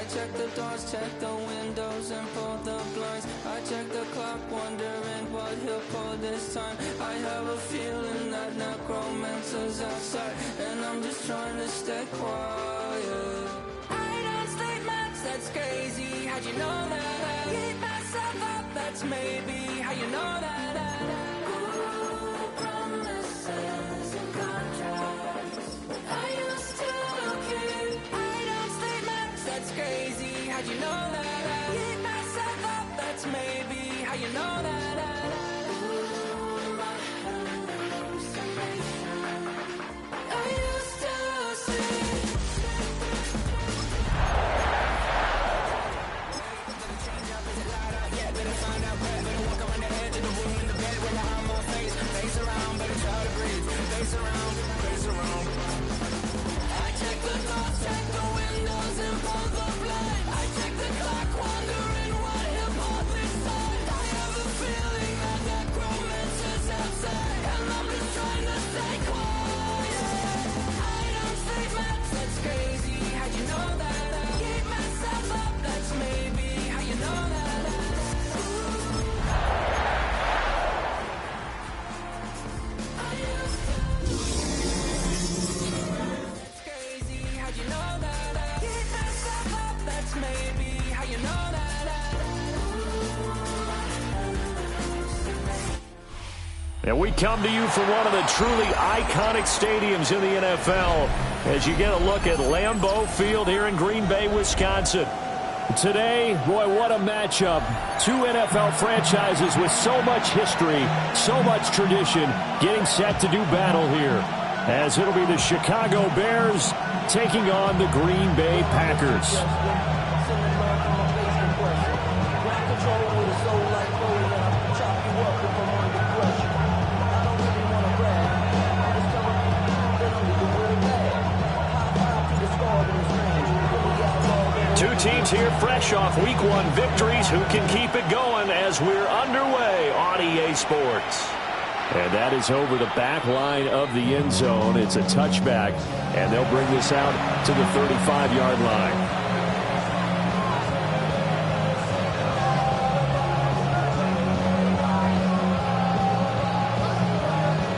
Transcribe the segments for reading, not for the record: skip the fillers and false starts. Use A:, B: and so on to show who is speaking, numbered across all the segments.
A: I check the doors, check the windows, and pull the blinds. I check the clock, wondering what he'll pull this time. I have a feeling that necromancer's outside, and I'm just trying to stay quiet. I don't sleep much, that's crazy. How'd you know that? Keep myself up, that's maybe how you know that. Ooh, promises and contracts. I used to keep. I don't sleep much, that's crazy. How'd you know that? Keep myself up, that's maybe how you know that. Ooh, my hallucination. I used to see.
B: And we come to you from one of the truly iconic stadiums in the NFL as you get a look at Lambeau Field here in Green Bay, Wisconsin. Today, boy, what a matchup. Two NFL franchises with so much history, so much tradition, getting set to do battle here. As it'll be the Chicago Bears taking on the Green Bay Packers. Two teams here fresh off Week 1 victories. Who can keep it going as we're underway on EA Sports? And that is over the back line of the end zone. It's a touchback, and they'll bring this out to the 35-yard line.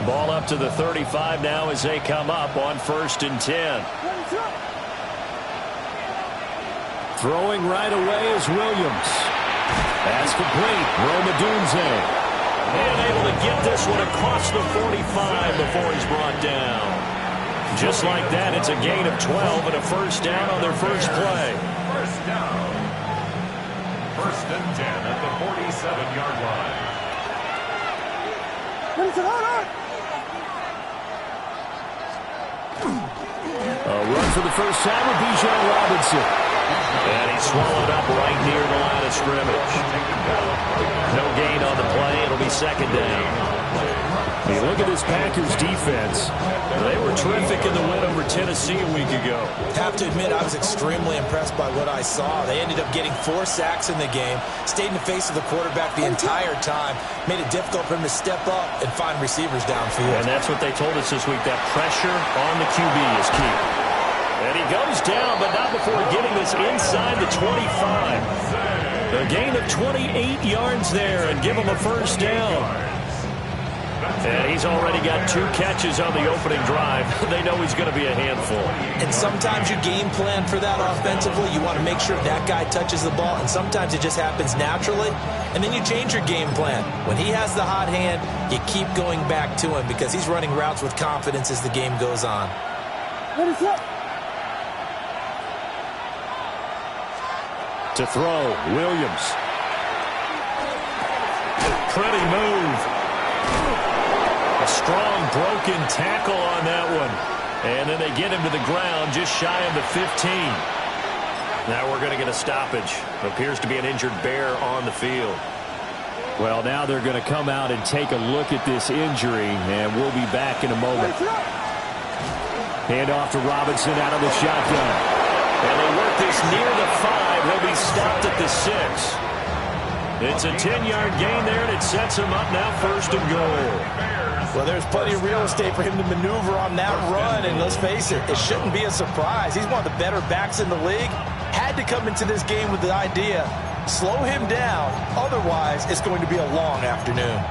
B: Ball up to the 35 now as they come up on 1st and 10. Throwing right away is Williams. That's complete. Romadunze. And able to get this one across the 45 before he's brought down. Just like that, it's a gain of 12 and a first down on their first play.
C: First down. 1st and 10 at the 47-yard line.
B: A run for the first time with Bijan Robinson. And he's swallowed up right near the line of scrimmage. No gain on the play. It'll be 2nd down. You look at this Packers defense. They were terrific in the win over Tennessee a week ago.
D: Have to admit, I was extremely impressed by what I saw. They ended up getting 4 sacks in the game, stayed in the face of the quarterback the entire time, made it difficult for him to step up and find receivers downfield.
B: And that's what they told us this week. That pressure on the QB is key. And he goes down, but not before getting this inside the 25. A gain of 28 yards there and give him a first down. And he's already got 2 catches on the opening drive. They know he's going to be a handful.
D: And sometimes you game plan for that offensively. You want to make sure that guy touches the ball, and sometimes it just happens naturally. And then you change your game plan. When he has the hot hand, you keep going back to him because he's running routes with confidence as the game goes on.
E: What is that?
B: To throw, Williams. Pretty move. A strong broken tackle on that one. And then they get him to the ground just shy of the 15. Now we're going to get a stoppage. Appears to be an injured Bear on the field. Well, now they're going to come out and take a look at this injury, and we'll be back in a moment. Hand off to Robinson out of the shotgun. And they work this near the 5. He'll be stopped at the 6. It's a 10-yard gain there, and it sets him up now 1st and goal.
D: Well, there's plenty of real estate for him to maneuver on that run, and let's face it, it shouldn't be a surprise. He's one of the better backs in the league, had to come into this game with the idea, slow him down, otherwise it's going to be a long afternoon.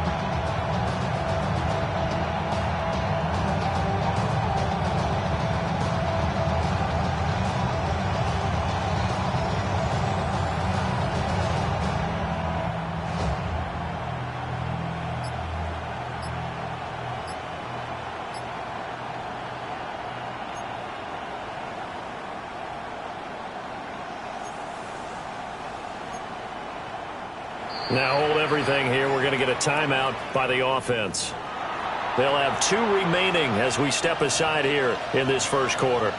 B: Now hold everything here. We're going to get a timeout by the offense. They'll have 2 remaining as we step aside here in this first quarter.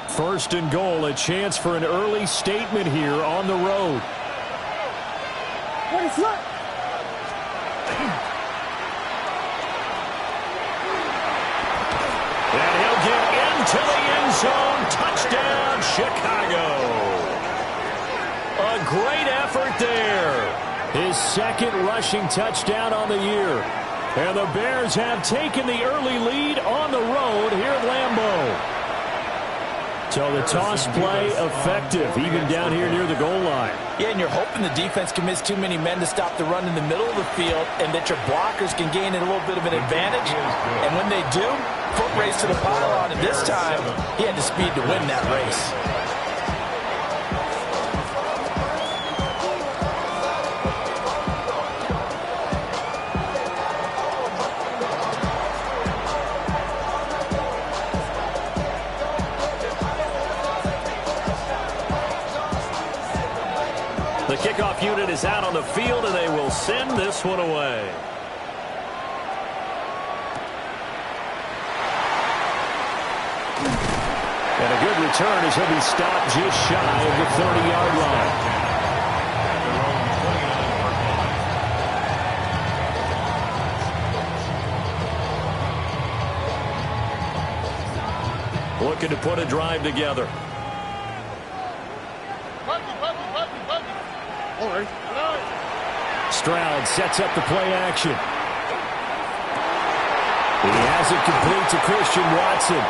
B: First and goal, a chance for an early statement here on the road.
E: What is that?
B: And he'll get into the end zone. Touchdown, Chicago. A great effort there. His second rushing touchdown on the year. And the Bears have taken the early lead on the road here at Lambeau. So the toss play effective, even down here near the goal line.
D: Yeah, and you're hoping the defense can miss too many men to stop the run in the middle of the field and that your blockers can gain a little bit of an advantage. And when they do, foot race to the pylon, and this time he had the speed to win that race.
B: The kickoff unit is out on the field, and they will send this one away. And a good return as he'll be stopped just shy of the 30-yard line. Looking to put a drive together. Stroud sets up the play action. He has it complete to Christian Watson.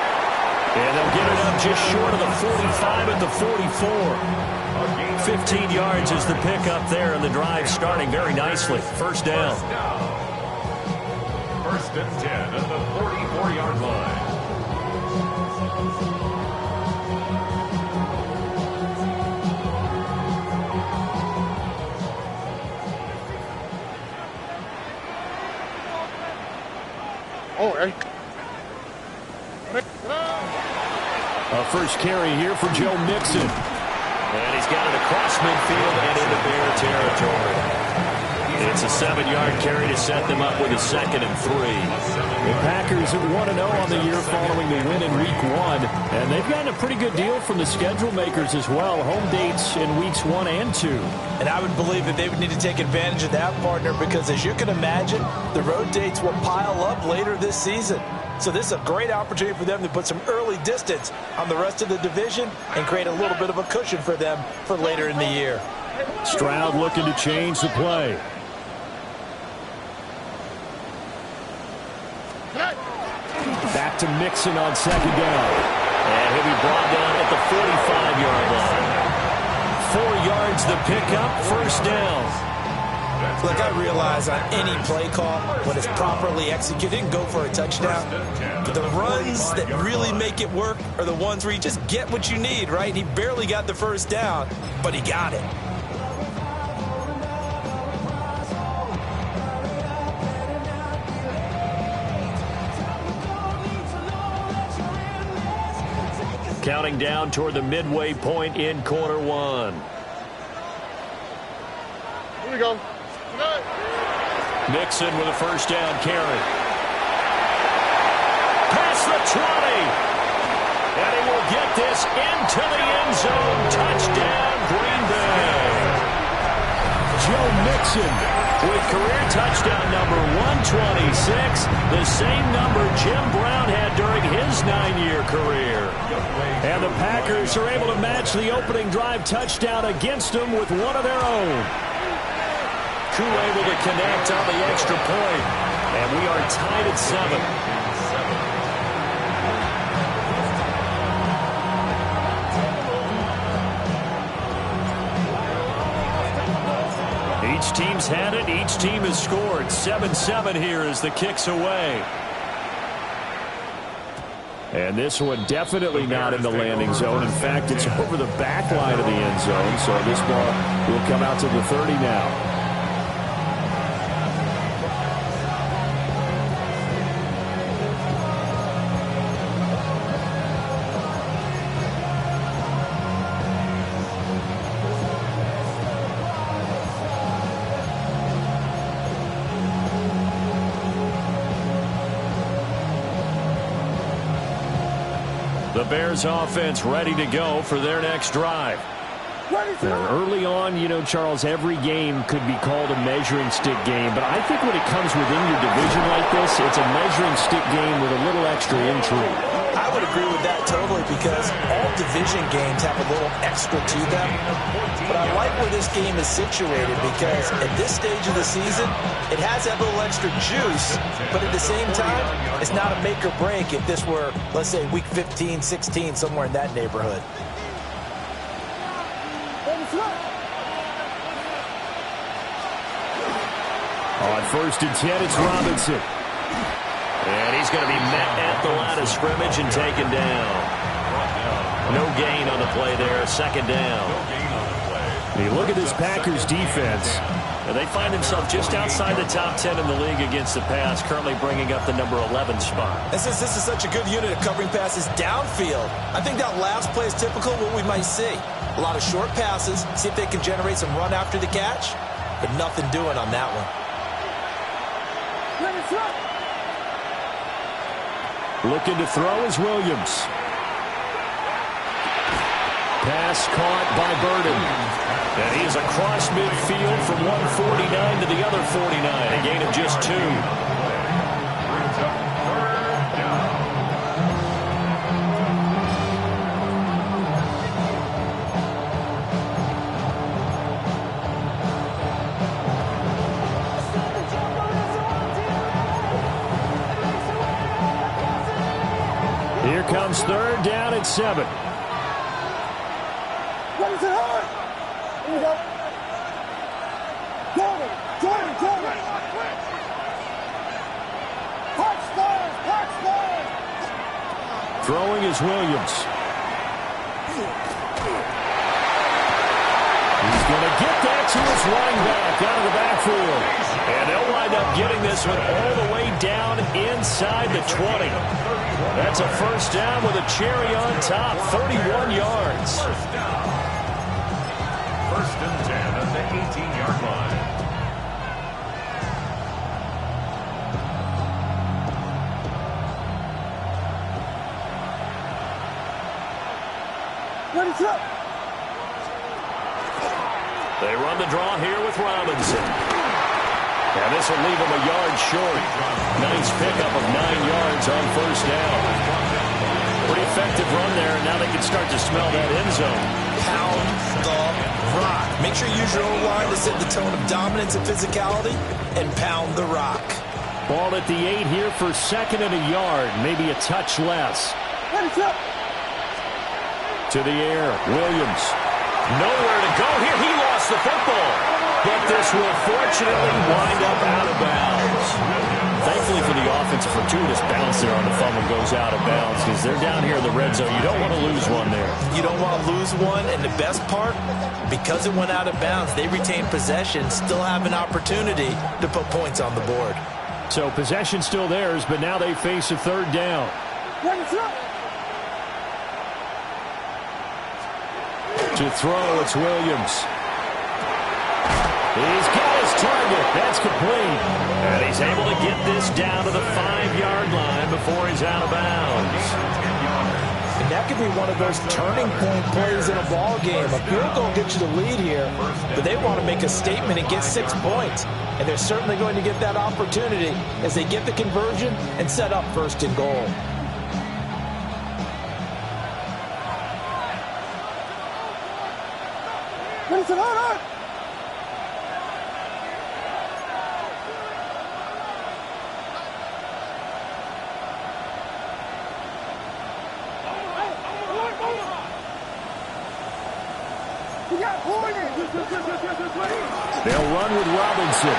B: And they'll get it up just short of the 45 at the 44. 15 yards is the pickup there, and the drive starting very nicely. First down.
C: First and 10 at the 44-yard line.
B: A first carry here for Joe Mixon. And he's got it across midfield and into Bear territory. It's a 7-yard carry to set them up with a 2nd and 3. The Packers 1-0 on the year following the win in Week 1. And they've gotten a pretty good deal from the schedule makers as well. Home dates in Weeks 1 and 2.
D: And I would believe that they would need to take advantage of that, partner, because as you can imagine, the road dates will pile up later this season. So this is a great opportunity for them to put some early distance on the rest of the division and create a little bit of a cushion for them for later in the year.
B: Stroud looking to change the play. Back to Mixon on 2nd down. And he'll be brought down at the 45-yard line. 4 yards the pickup, first down.
D: Look, I realize on any play call, when it's properly executed, and go for a touchdown. But the runs that really make it work are the ones where you just get what you need, right? He barely got the first down, but he got it.
B: Counting down toward the midway point in quarter 1.
E: Here we go.
B: Mixon with a first down carry. Past the 20. And he will get this into the end zone. Touchdown, Green Bay. Joe Mixon with career touchdown number 126. The same number Jim Brown had during his 9-year career. And the Packers are able to match the opening drive touchdown against them with one of their own. Crew able to connect on the extra point. And we are tied at 7. Each team's had it. Each team has scored. 7-7 here as the kick's away. And this one definitely not in the landing zone. In fact, it's over the back line of the end zone. So this ball will come out to the 30 now. The Bears offense ready to go for their next drive. Early on, you know, Charles, every game could be called a measuring stick game. But I think when it comes within your division like this, it's a measuring stick game with a little extra intrigue.
D: I would agree with that totally because all division games have a little extra to them. But I like where this game is situated because at this stage of the season, it has that little extra juice. But at the same time, it's not a make or break if this were, let's say, week 15, 16, somewhere in that neighborhood.
B: On 1st and 10, it's Robinson. And he's going to be met at the line of scrimmage and taken down. No gain on the play there. 2nd down. You look at this Packers defense. And they find themselves just outside the top 10 in the league against the pass, currently bringing up the number 11 spot.
D: And since this is such a good unit of covering passes downfield, I think that last play is typical of what we might see. A lot of short passes, see if they can generate some run after the catch, but nothing doing on that one.
B: Looking to throw is Williams. Pass caught by Burden. And he is across midfield from 149 to the other 49. A gain of just 2. Here comes 3rd down at 7. Throwing is Williams. He's going to get that to his running back out of the backfield. And they'll wind up getting this one all the way down inside the 20. That's a 1st down with a cherry on top, 31 yards.
C: 1st and 10 at the 18-yard line.
B: They run the draw here with Robinson. And this will leave him a yard short. Nice pickup of 9 yards on 1st down. Pretty effective run there, and now they can start to smell that end zone.
D: Pound the rock. Make sure you use your own line to set the tone of dominance and physicality, and pound the rock.
B: Ball at the 8 here for 2nd and a yard, maybe a touch less. To the air, Williams. Nowhere to go here. He lost the football. But this will fortunately wind up out of bounds. Thankfully for the offense, a fortuitous bounce there on the fumble goes out of bounds because they're down here in the red zone. You don't want to lose one there.
D: You don't want to lose one, and the best part, because it went out of bounds, they retain possession, still have an opportunity to put points on the board.
B: So possession still theirs, but now they face a 3rd down. To throw, it's Williams. He's got his target. That's complete. And he's able to get this down to the 5-yard line before he's out of bounds.
D: And that could be one of those turning point plays in a ball game. A field goal gets you the lead here, but they want to make a statement and get 6 points. And they're certainly going to get that opportunity as they get the conversion and set up 1st and goal.
B: They'll run with Robinson.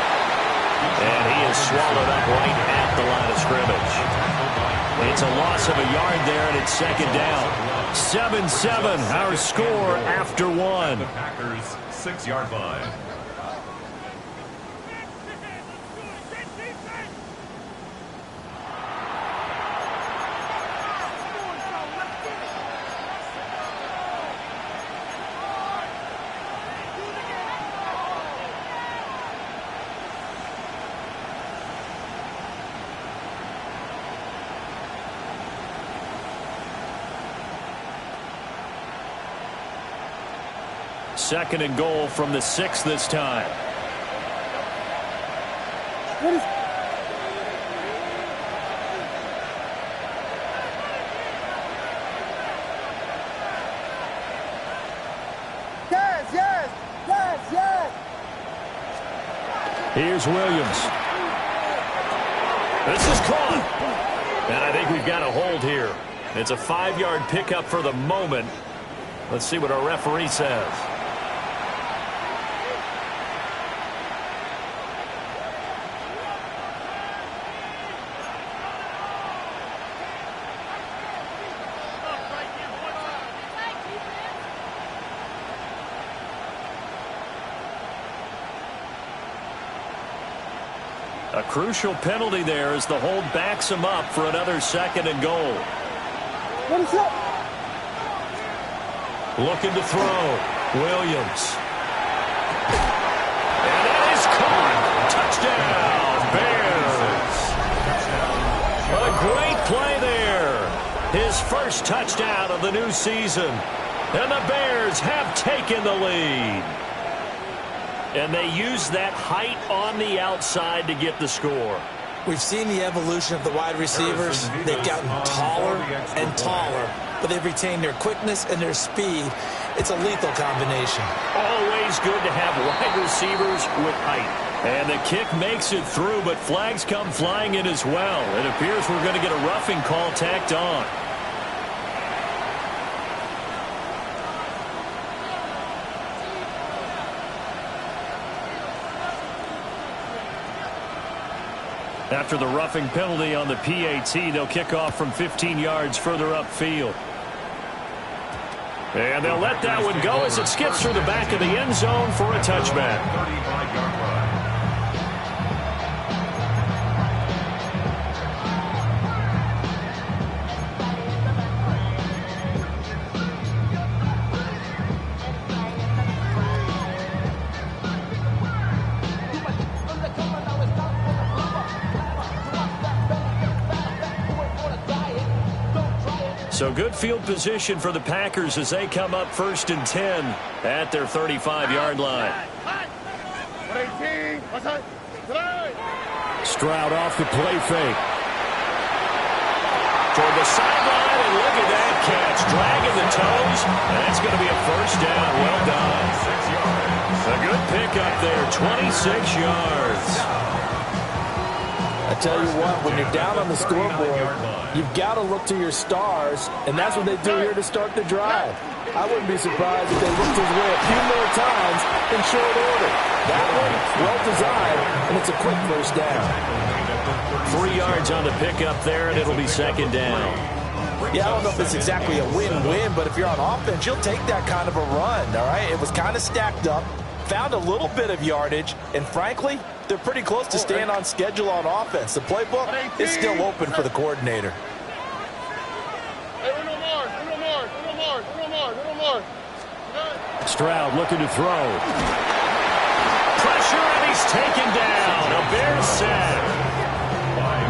B: And he is swallowed up right at the line of scrimmage. It's a loss of a yard there, and it's second down. 7-7, our score after one.
C: The Packers' 6-yard line.
B: Second and goal from the 6 this time.
E: Yes.
B: Here's Williams. This is caught. And I think we've got a hold here. It's a 5-yard pickup for the moment. Let's see what our referee says. A crucial penalty there as the hold backs him up for another second and goal. Looking to throw. Williams. And that is caught. Touchdown, Bears. A great play there. His first touchdown of the new season. And the Bears have taken the lead. And they use that height on the outside to get the score.
D: We've seen the evolution of the wide receivers. They've gotten taller and taller, but they've retained their quickness and their speed. It's a lethal combination.
B: Always good to have wide receivers with height. And the kick makes it through, but flags come flying in as well. It appears we're going to get a roughing call tacked on. After the roughing penalty on the PAT, they'll kick off from 15 yards further upfield. And they'll let that one go as it skips through the back of the end zone for a touchback.
C: 35-yard run.
B: So good field position for the Packers as they come up 1st and 10 at their 35-yard line. Stroud off the play fake. Toward the sideline, and look at that catch. Dragging the toes, and that's going to be a first down. Well done.
C: 6 yards.
B: A good pickup there, 26 yards.
F: I tell you what, when you're down on the scoreboard, you've got to look to your stars, and that's what they do here to start the drive. I wouldn't be surprised if they looked his way a few more times in short order. That one, well designed, and it's a quick first down.
B: 3 yards on the pickup there, and it'll be second down.
D: Yeah, I don't know if it's exactly a win-win, but if you're on offense, you'll take that kind of a run, all right? It was kind of stacked up, found a little bit of yardage, and frankly, they're pretty close to staying on schedule on offense. The playbook is still open for the coordinator.
B: Stroud looking to throw. Pressure, and he's taken down. A Bears sack.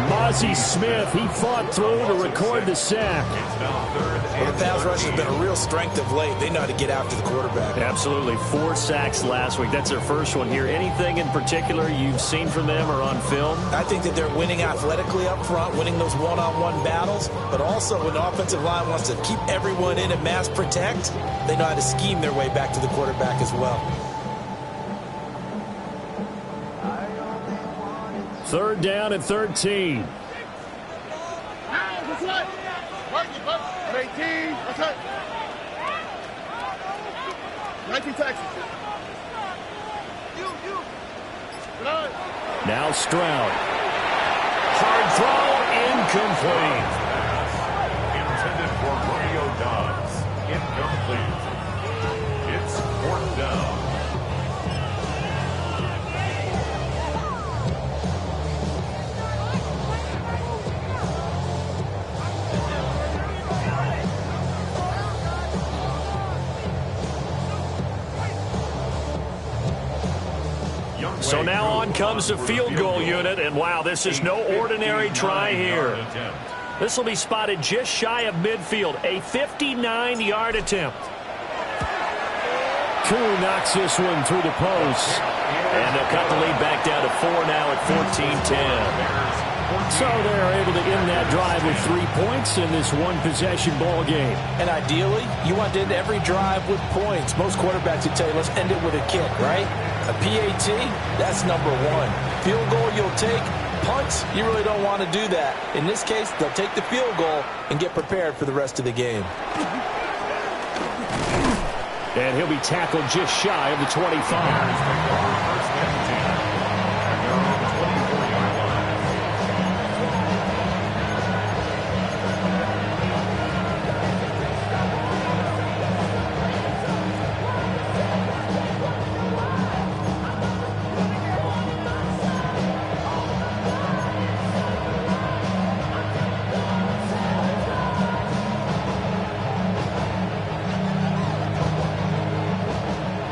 B: Mozzie Smith, he fought through to record the sack.
D: Well, the pass rush has been a real strength of late. They know how to get after the quarterback.
B: Absolutely. 4 sacks last week. That's their first one here. Anything in particular you've seen from them or on film?
D: I think that they're winning athletically up front, winning those one-on-one battles, but also when the offensive line wants to keep everyone in and mass protect, they know how to scheme their way back to the quarterback as well.
B: 3rd down and 13.
E: 19 taxes.
B: Now Stroud. Hard throw, incomplete.
C: Intended for Romeo Dobbs. Incomplete. It's 4th down.
B: So now on comes the field goal unit, and wow, this is no ordinary try here. This will be spotted just shy of midfield, a 59-yard attempt.
F: Koo knocks this one through the post.
B: And they'll cut the lead back down to 4 now at 14-10.
F: So they're able to end that drive with 3 points in this one-possession ball game.
D: And ideally, you want to end every drive with points. Most quarterbacks would tell you, let's end it with a kick, right? A PAT, that's number one. Field goal you'll take. Punts, you really don't want to do that. In this case, they'll take the field goal and get prepared for the rest of the game.
B: And he'll be tackled just shy of the 25.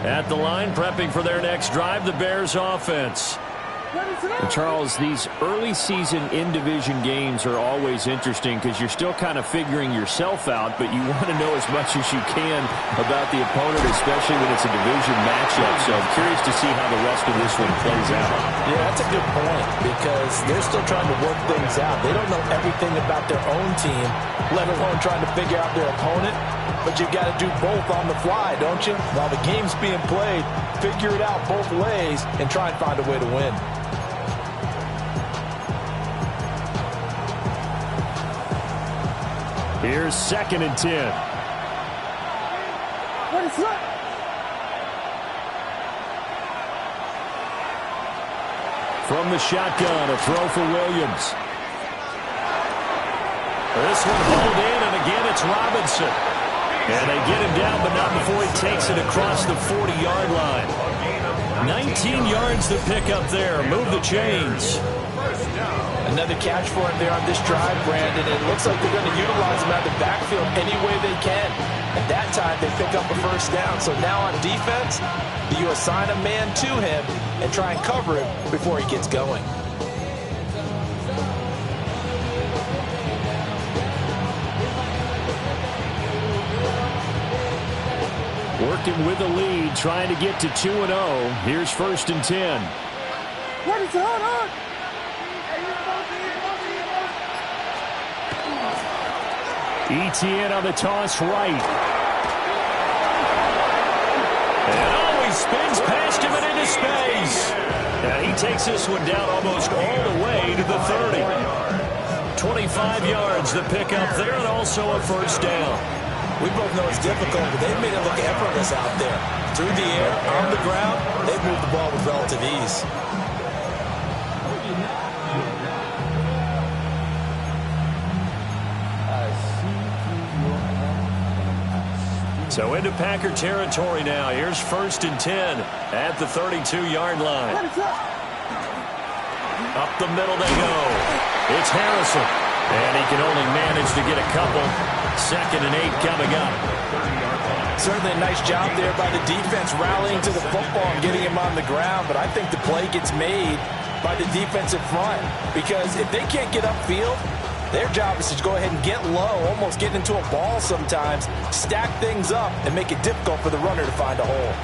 B: At the line, prepping for their next drive, the Bears offense.
F: And Charles, these early season in-division games are always interesting because you're still kind of figuring yourself out, but you want to know as much as you can about the opponent, especially when it's a division matchup. So I'm curious to see how the rest of this one plays out.
D: Yeah, that's a good point because they're still trying to work things out. They don't know everything about their own team, let alone trying to figure out their opponent. But you've got to do both on the fly, don't you? While the game's being played, figure it out both ways and try and find a way to win.
B: Here's 2nd and 10.
E: What is that?
B: From the shotgun, a throw for Williams. This one hauled in, and again it's Robinson. And they get him down, but not before he takes it across the 40-yard line. 19 yards to pick up there. Move the chains.
D: Another catch for him there on this drive, Brandon. It looks like they're going to utilize him out of the backfield any way they can. At that time, they pick up a first down. So now on defense, you assign a man to him and try and cover him before he gets going.
B: Working with the lead, trying to get to 2-0. Here's 1st and 10.
E: What is going on?
B: ETN on the toss right. And he spins past him and into space. And he takes this one down almost all the way to the 30. 25 yards the pick up there, and also a first down.
D: We both know it's difficult, but they've made it look effortless out there. Through the air, on the ground, they've moved the ball with relative ease.
B: So into Packer territory now. Here's 1st and 10 at the 32-yard line. Up the middle they go. It's Harrison. And he can only manage to get a couple. 2nd and 8 coming up.
D: Certainly a nice job there by the defense rallying to the football and getting him on the ground. But I think the play gets made by the defensive front. Because if they can't get upfield, their job is to go ahead and get low, almost get into a ball sometimes, stack things up, and make it difficult for the runner to find a hole.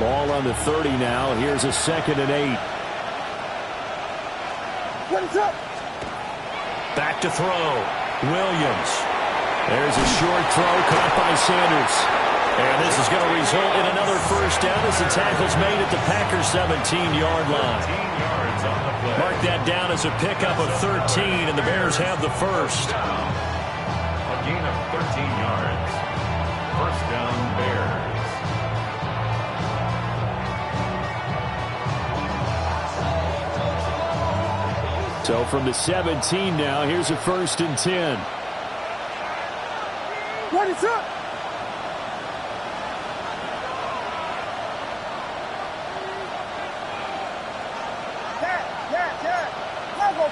B: Ball on the 30 now. Here's a 2nd and 8.
E: What is up?
B: Back to throw. Williams. There's a short throw caught by Sanders. And this is going to result in another first down as the tackle's made at the Packers' 17-yard line.
C: 17 yards on the play.
B: Mark that down as a pickup of 13, and the Bears have the first.
C: A gain of 13 yards. First down, Bears.
B: So from the 17 now, here's a 1st and 10.
E: What is up?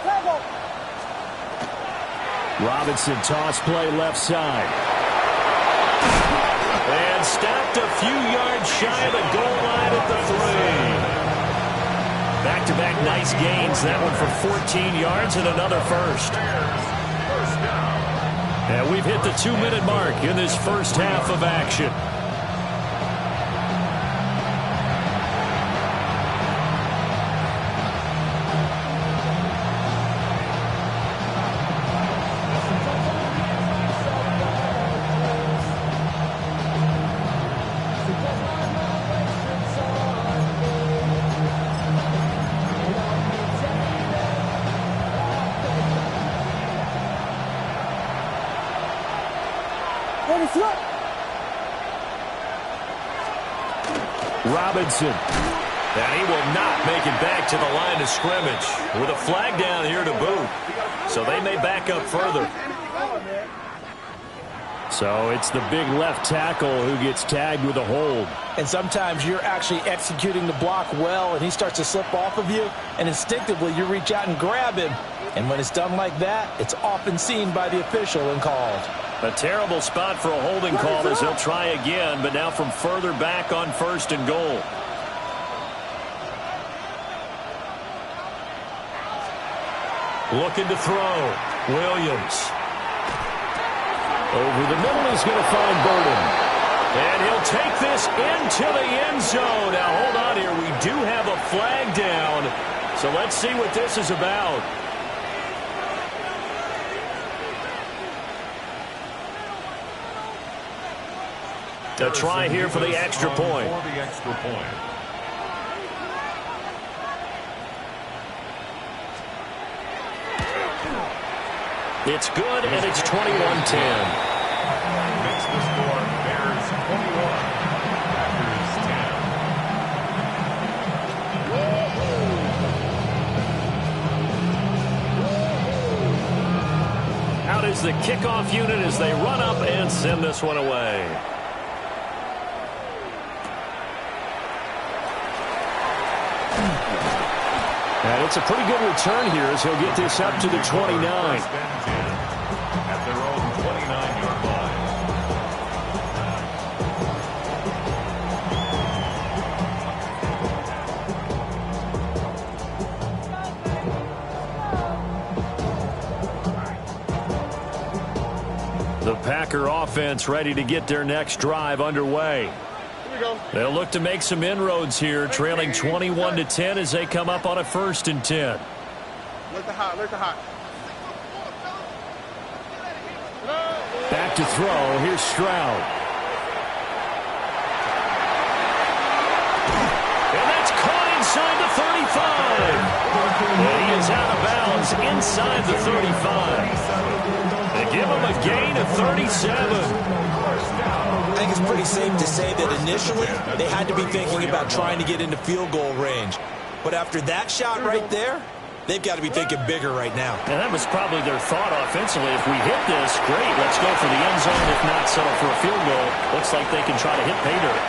E: Tackle.
B: Robinson toss play left side. And stopped a few yards shy of the goal line at the 3. Back-to-back nice gains. That one for 14 yards and another first. And we've hit the 2-minute mark in this first half of action. Robinson. And he will not make it back to the line of scrimmage with a flag down here to boot. So they may back up further. So it's the big left tackle who gets tagged with a hold.
F: And sometimes you're actually executing the block well, and he starts to slip off of you, and instinctively you reach out and grab him. And when it's done like that, it's often seen by the official and called.
B: A terrible spot for a holding call as he'll try again, but now from further back on 1st and goal. Looking to throw. Williams. Over the middle, he's going to find Burden. And he'll take this into the end zone. Now, hold on here. We do have a flag down. So let's see what this is about. A try here for the extra point. It's good, and it's 21-10.
C: Makes the score Bears 21, Packers 10.
B: Out is the kickoff unit as they run up and send this one away. And it's a pretty good return here as he'll get this up to the 29.
C: At their own 29-yard line.
B: The Packer offense ready to get their next drive underway. They'll look to make some inroads here, trailing 21-10 as they come up on a 1st and 10.
E: Look the hot.
B: Back to throw. Here's Stroud. And that's caught inside the 35. And he is out of bounds inside the 35. They give him a gain of 37.
D: I think it's pretty safe to say that initially they had to be thinking about trying to get into field goal range. But after that shot right there, they've got to be thinking bigger right now.
B: And that was probably their thought offensively. If we hit this, great, let's go for the end zone. If not, settle for a field goal. Looks like they can try to hit pay dirt.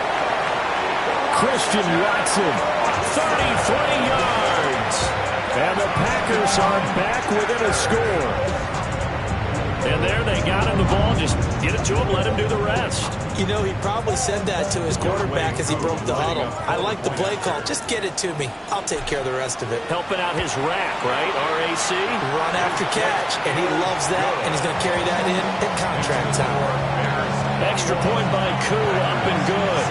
B: Christian Watson, 33 yards. And the Packers are back within a score. And there they got him the ball. Just get it to him, let him do the rest.
D: You know, he probably said that to his quarterback as he broke the huddle. I like the play call. Just get it to me. I'll take care of the rest of it.
B: Helping out his rack, right? RAC.
D: Run after catch, and he loves that, and he's going to carry that in at contract time.
B: Extra point by Koo, up and good.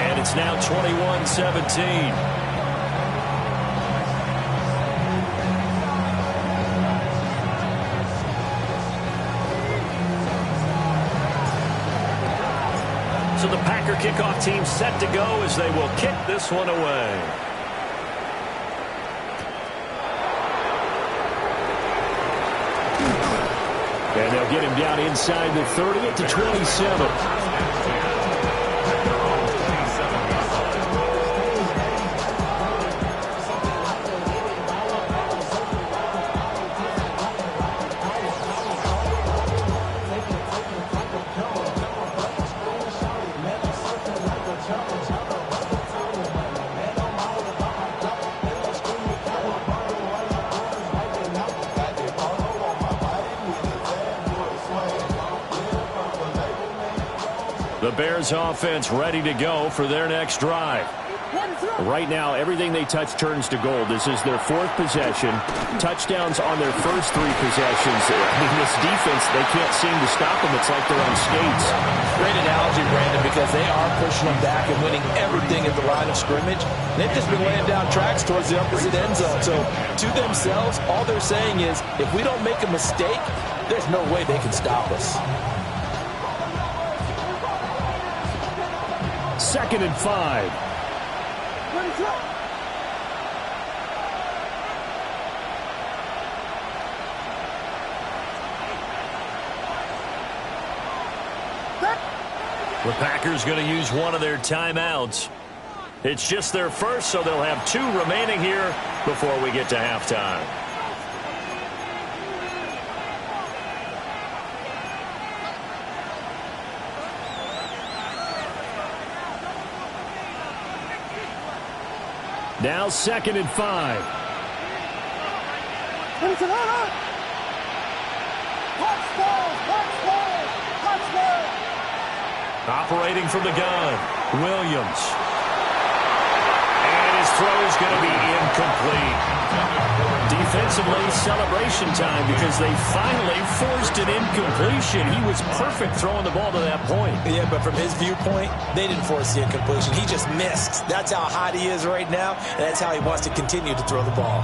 B: And it's now 21-17. So the Packer kickoff team set to go as they will kick this one away. And they'll get him down inside the 30 at the 27. The Bears offense ready to go for their next drive. Right now, everything they touch turns to gold. This is their fourth possession. Touchdowns on their first three possessions. I mean, this defense, they can't seem to stop them. It's like they're on skates.
D: Great analogy, Brandon, because they are pushing them back and winning everything at the line of scrimmage. They've just been laying down tracks towards the opposite end zone. So, to themselves, all they're saying is, if we don't make a mistake, there's no way they can stop us.
B: 2nd and 5. The Packers going to use one of their timeouts. It's just their first, so they'll have 2 remaining here before we get to halftime. Now 2nd and 5. Operating from the gun, Williams. And his throw is going to be incomplete. Defensively, celebration time because they finally forced an incompletion. He was perfect throwing the ball to that point.
D: Yeah, but from his viewpoint, they didn't force the incompletion. He just missed. That's how hot he is right now, and that's how he wants to continue to throw the ball.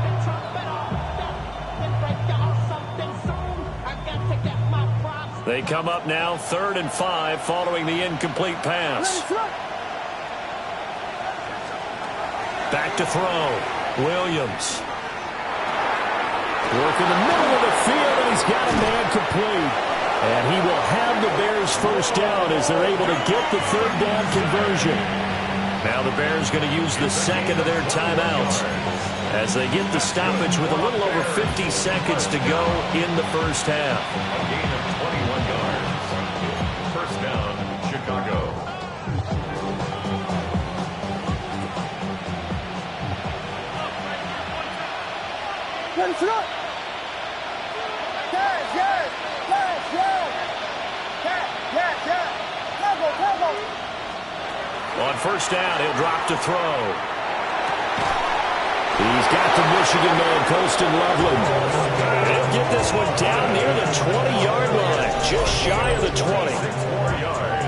B: They come up now 3rd and 5 following the incomplete pass. Back to throw. Williams. Work in the middle of the field, and he's got a man complete. And he will have the Bears first down as they're able to get the 3rd down conversion. Now the Bears going to use the second of their timeouts as they get the stoppage with a little over 50 seconds to go in the first half.
C: A gain of 21 yards. First down, Chicago.
B: On first down, he'll drop to throw. He's got the Michigan man, Colston Loveland. And he'll get this one down near the 20-yard line, just shy of the 20.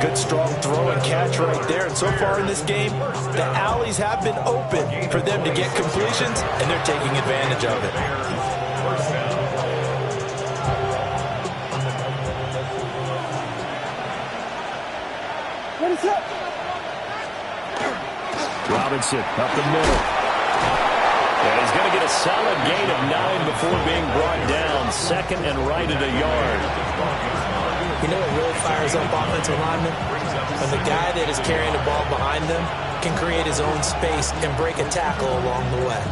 D: Good, strong throw and catch right there. And so far in this game, the alleys have been open for them to get completions, and they're taking advantage of it.
B: Robinson up the middle. And he's going to get a solid gain of 9 before being brought down. 2nd and right at a yard.
D: You know what really fires up offensive linemen? When the guy that is carrying the ball behind them can create his own space and break a tackle along the way.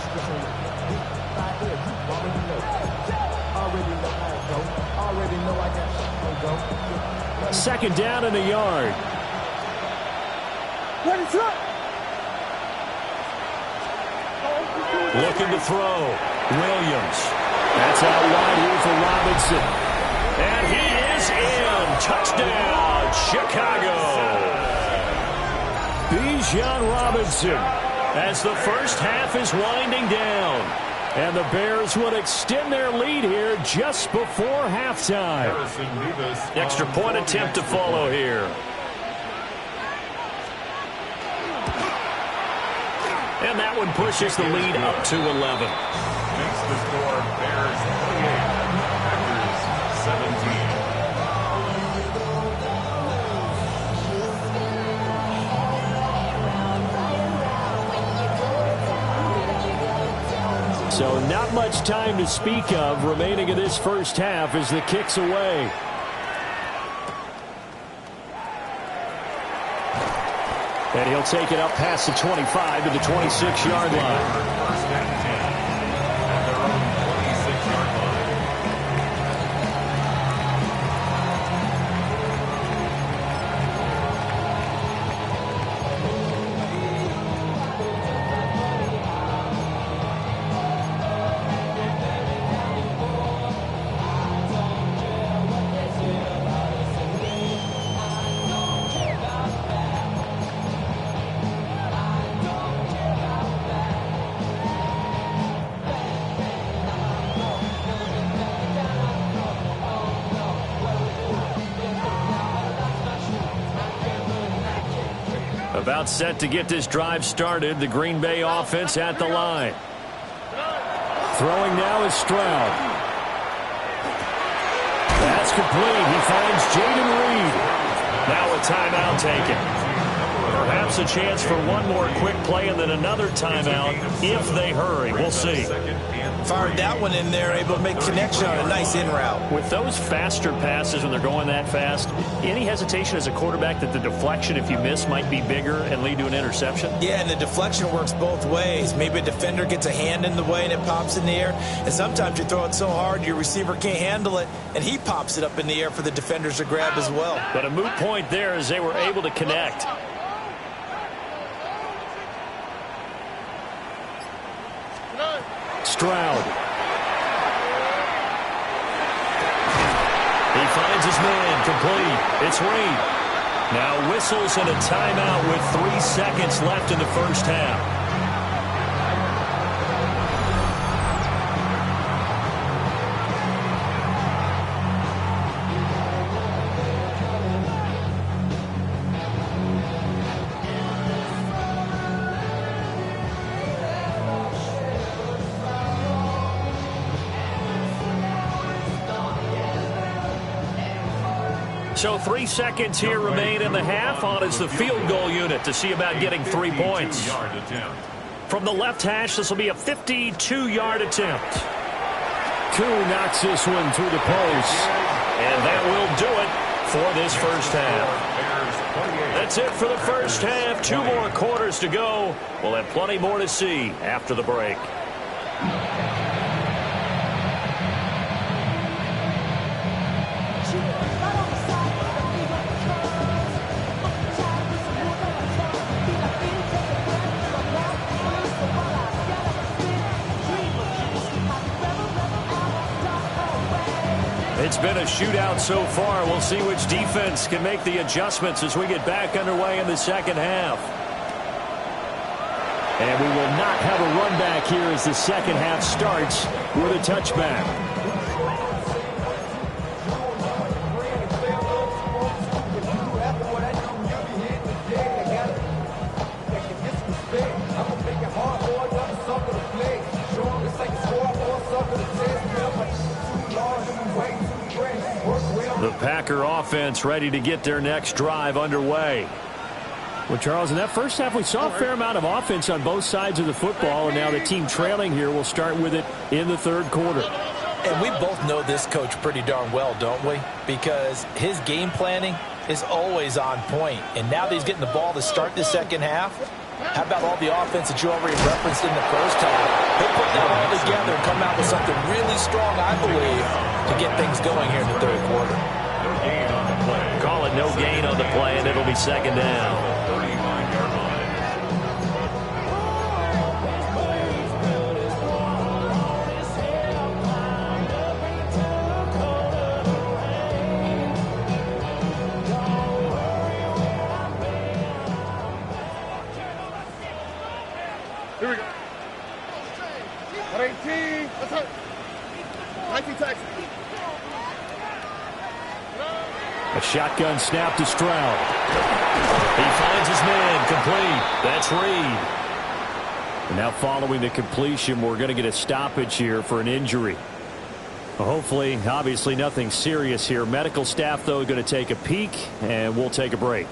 B: Second down and a yard. Looking to throw. Williams. That's out wide here for Robinson. And he is in. Touchdown, Chicago. Bijan Robinson as the first half is winding down. And the Bears will extend their lead here just before halftime. Extra point attempt to follow here. And that one pushes the lead up to 11.
C: Makes the score Bears 28, Packers 17.
B: not much time to speak of remaining in this first half as the kick's away. And he'll take it up past the 25 to the 26-yard line.
C: First and 10 at their own 26-yard line.
B: About set to get this drive started. The Green Bay offense at the line. Throwing now is Stroud. That's complete. He finds Jaden Reed. Now a timeout taken. Perhaps a chance for one more quick play and then another timeout if they hurry. We'll see.
D: Fired that one in there, able to make connection on a nice in route.
B: With those faster passes when they're going that fast, any hesitation as a quarterback that the deflection, if you miss, might be bigger and lead to an interception?
D: Yeah, and the deflection works both ways. Maybe a defender gets a hand in the way and it pops in the air. And sometimes you throw it so hard your receiver can't handle it, and he pops it up in the air for the defenders to grab as well.
B: But a moot point there as they were able to connect. Stroud. He finds his man complete. It's Reed. Now whistles and a timeout with 3 seconds left in the first half. So 3 seconds here remain in the half. On is the field goal unit to see about getting 3 points. From the left hash, this will be a 52-yard attempt. Koo knocks this one through the post. And that will do it for this first half. That's it for the first half. 2 more quarters to go. We'll have plenty more to see after the break. It's been a shootout so far. We'll see which defense can make the adjustments as we get back underway in the second half. And we will not have a run back here as the second half starts with a touchback. The Packer offense ready to get their next drive underway. Well, Charles, in that first half, we saw a fair amount of offense on both sides of the football, and now the team trailing here will start with it in the third quarter.
D: And we both know this coach pretty darn well, don't we? Because his game planning is always on point. And now that he's getting the ball to start the second half, how about all the offense that you already referenced in the first half? He'll put that all together and come out with something really strong, I believe, to get things going here in the third quarter.
C: No gain on the play.
B: Call it no gain on the play, and it'll be second down.
C: 35-yard line.
E: Here we go. 18. Let's hurt. 19 taxi.
B: A shotgun snap to Stroud. He finds his man complete. That's Reed. And now following the completion, we're going to get a stoppage here for an injury. Hopefully, obviously nothing serious here. Medical staff, though, going to take a peek, and we'll take a break.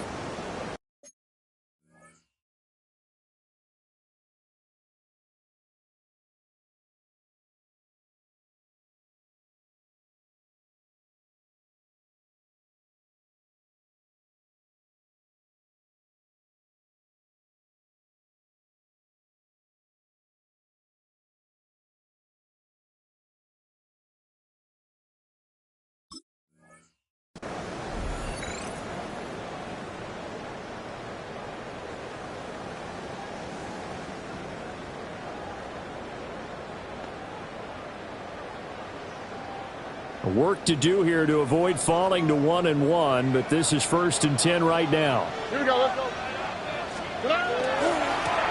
B: Work to do here to avoid falling to 1-1, but this is 1st and 10 right now.
E: Here we go, let's go.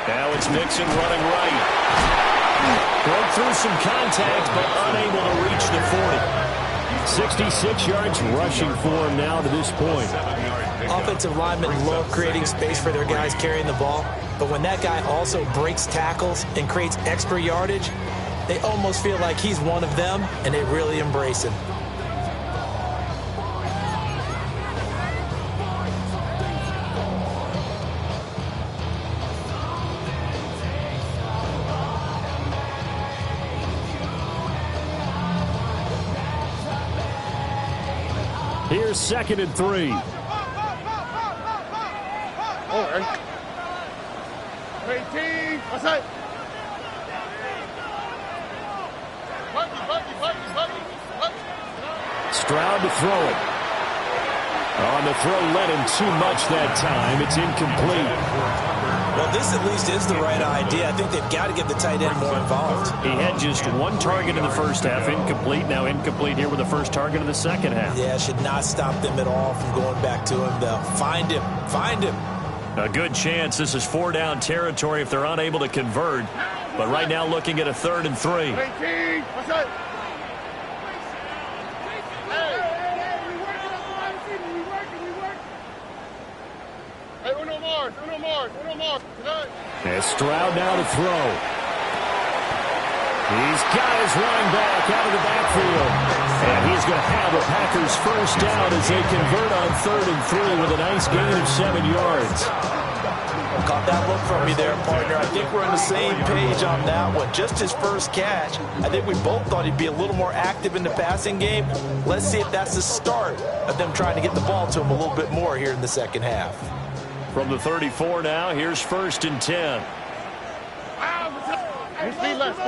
B: Now it's Mixon running right. Broke through some contact, but unable to reach the 40. 66 yards rushing for him now to this point.
D: Offensive linemen love creating space for their guys carrying the ball, but when that guy also breaks tackles and creates extra yardage, they almost feel like he's one of them, and they really embrace him.
B: Here's 2nd and 3.
E: All right. 18. What's that?
B: Stroud to throw it. On the throw, led him too much that time. It's incomplete.
D: Well, this at least is the right idea. I think they've got to get the tight end more involved.
B: He had just one target in the first half, incomplete. Now incomplete here with the first target in the second half.
D: Yeah, should not stop them at all from going back to him, though. Find him. Find him.
B: A good chance this is 4-down territory if they're unable to convert. But right now looking at a 3rd and 3.
E: 18. What's that? Hey, uno more.
B: As Stroud now to throw. He's got his running back out of the backfield. And he's going to have the Packers first down as they convert on 3rd and 3 with a nice gain of 7 yards.
D: Caught that look from me there, partner. I think we're on the same page on that one. Just his first catch. I think we both thought he'd be a little more active in the passing game. Let's see if that's the start of them trying to get the ball to him a little bit more here in the second half.
B: From the 34 now, here's 1st and 10.
E: Speed left.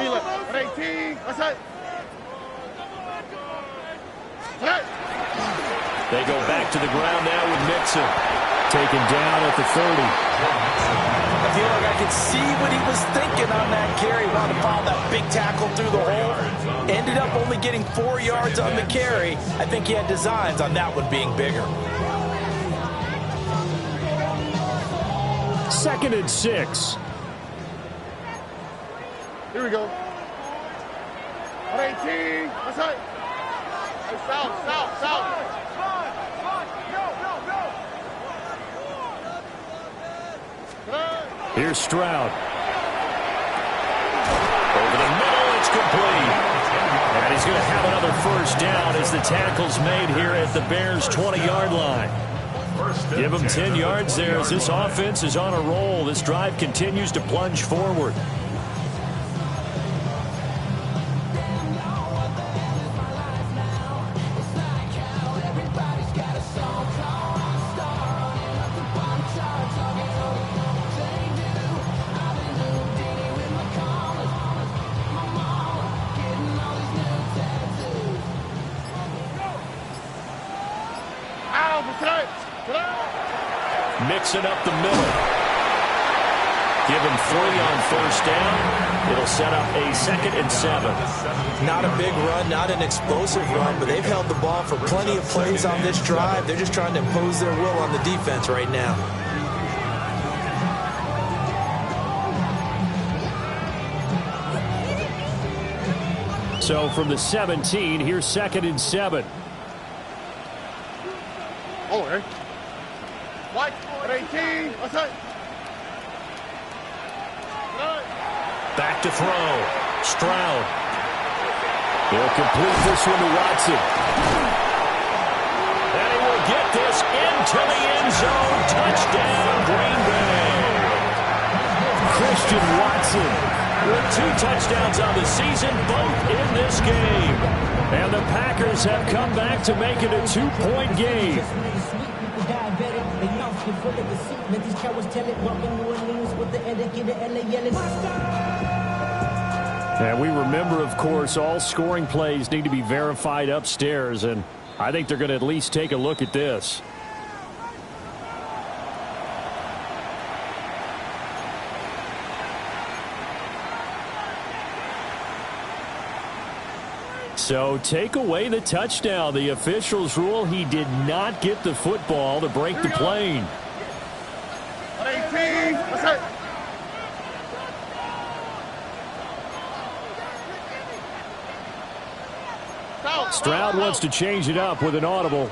E: 18. What's that?
B: They go back to the ground now with Mixon. Taken down at the 30.
D: I feel like I could see what he was thinking on that carry. Wanted to follow that big tackle through the hole. Ended up only getting 4 yards on the carry. I think he had designs on that one being bigger.
B: 2nd and 6.
E: Here we go. 18. What's that? Hey, south.
B: Here's Stroud. Over the middle, it's complete. And he's going to have another first down as the tackle's made here at the Bears' 20-yard line. Give him 10 yards there as this offense is on a roll. This drive continues to plunge forward. Mixing up the middle. Give him 3 on first down. It'll set up a 2nd and 7.
D: Not a big run, not an explosive run, but they've held the ball for plenty of plays on this drive. They're just trying to impose their will on the defense right now.
B: So from the 17, here's 2nd and 7.
E: Oh, hey. White, 18. What's that?
B: Back to throw. Stroud. He'll complete this one to Watson. And he will get this into the end zone. Touchdown, Green Bay. Christian Watson with 2 touchdowns on the season, both in this game. And the Packers have come back to make it a 2-point game. And we remember, of course, all scoring plays need to be verified upstairs, and I think they're going to at least take a look at this. So take away the touchdown. The officials rule he did not get the football to break the plane.
E: 18. That's it.
B: Stroud wants to change it up with an audible.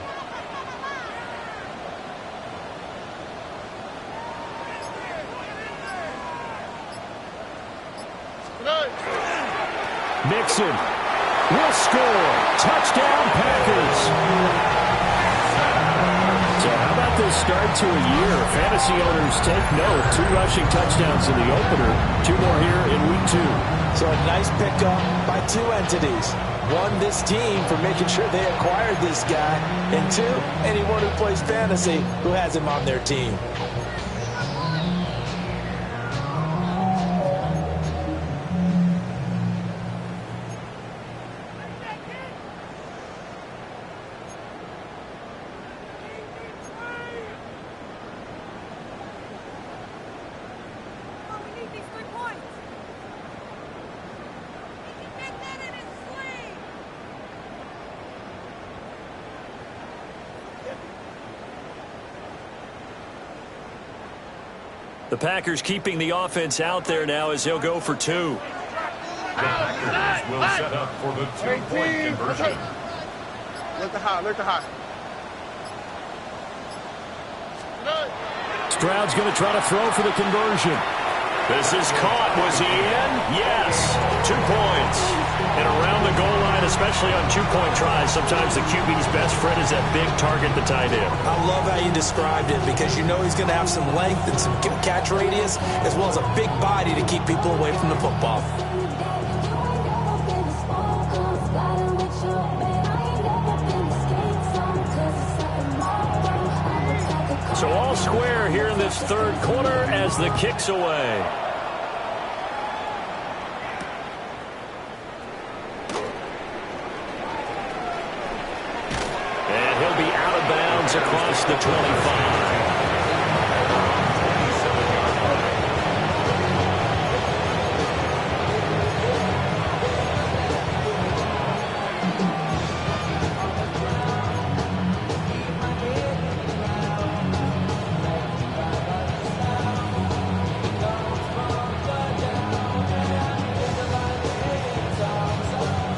B: Mixon will score. Touchdown, Packers. So how about this start to a year? Fantasy owners take note. 2 rushing touchdowns in the opener. 2 more here in week 2.
D: So a nice pickup by 2 entities. 1, this team for making sure they acquired this guy. And 2, anyone who plays fantasy who has him on their team.
B: The Packers keeping the offense out there now as they'll go for 2.
C: The Packers will set up for the 2-point conversion.
E: Look the high.
B: Stroud's going to try to throw for the conversion. This is caught. Was he in? Yes. 2 points. And around the goal line, especially on 2-point tries, sometimes the QB's best friend is that big target, the tight end.
D: I love how you described it because you know he's going to have some length and some catch radius as well as a big body to keep people away from the football.
B: So all square here in this 3rd quarter as the kick's away. And he'll be out of bounds across the 25.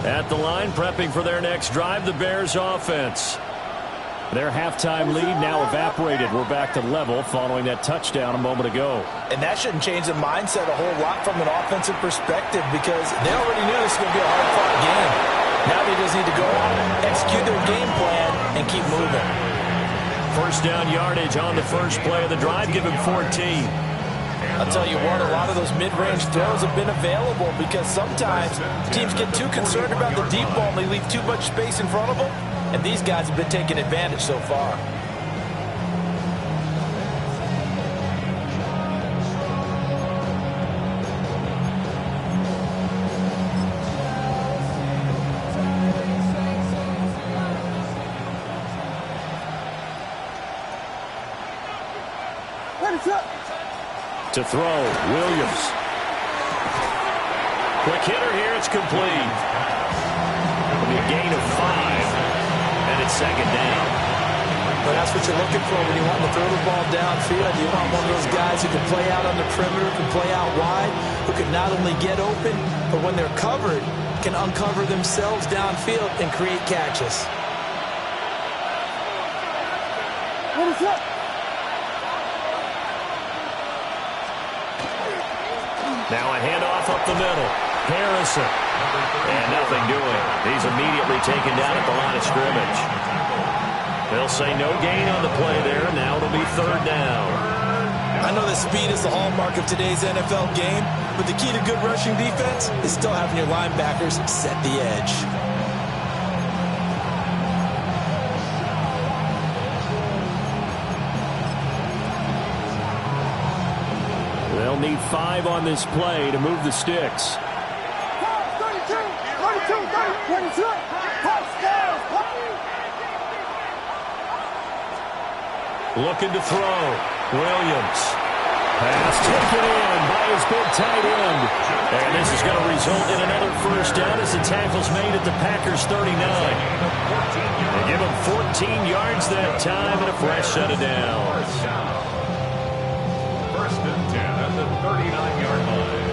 B: At the line, prepping for their next drive, the Bears offense. Their halftime lead now evaporated. We're back to level following that touchdown a moment ago.
D: And that shouldn't change the mindset a whole lot from an offensive perspective because they already knew this was going to be a hard-fought game. Now they just need to go on, execute their game plan, and keep moving.
B: First down yardage on the first play of the drive. Give him 14.
D: I'll tell you what, a lot of those mid-range throws have been available because sometimes teams get too concerned about the deep ball and they leave too much space in front of them, and these guys have been taking advantage so far.
B: To throw, Williams. Quick hitter here, it's complete. It'll be a gain of 5, and it's 2nd down.
D: But that's what you're looking for when you want to throw the ball downfield. You want one of those guys who can play out on the perimeter, can play out wide, who can not only get open, but when they're covered, can uncover themselves downfield and create catches.
E: What is that?
B: Now a handoff up the middle. Harrison. And nothing doing. He's immediately taken down at the line of scrimmage. They'll say no gain on the play there. Now it'll be 3rd down.
D: I know that speed is the hallmark of today's NFL game, but the key to good rushing defense is still having your linebackers set the edge.
B: They'll need 5 on this play to move the sticks.
E: 32, 32, 32.
B: Looking to throw. Williams. Pass taken in by his big tight end. And this is going to result in another first down as the tackle's made at the Packers' 39. They give him 14 yards that time and a fresh set of downs.
C: First and 10 at the 39-yard line.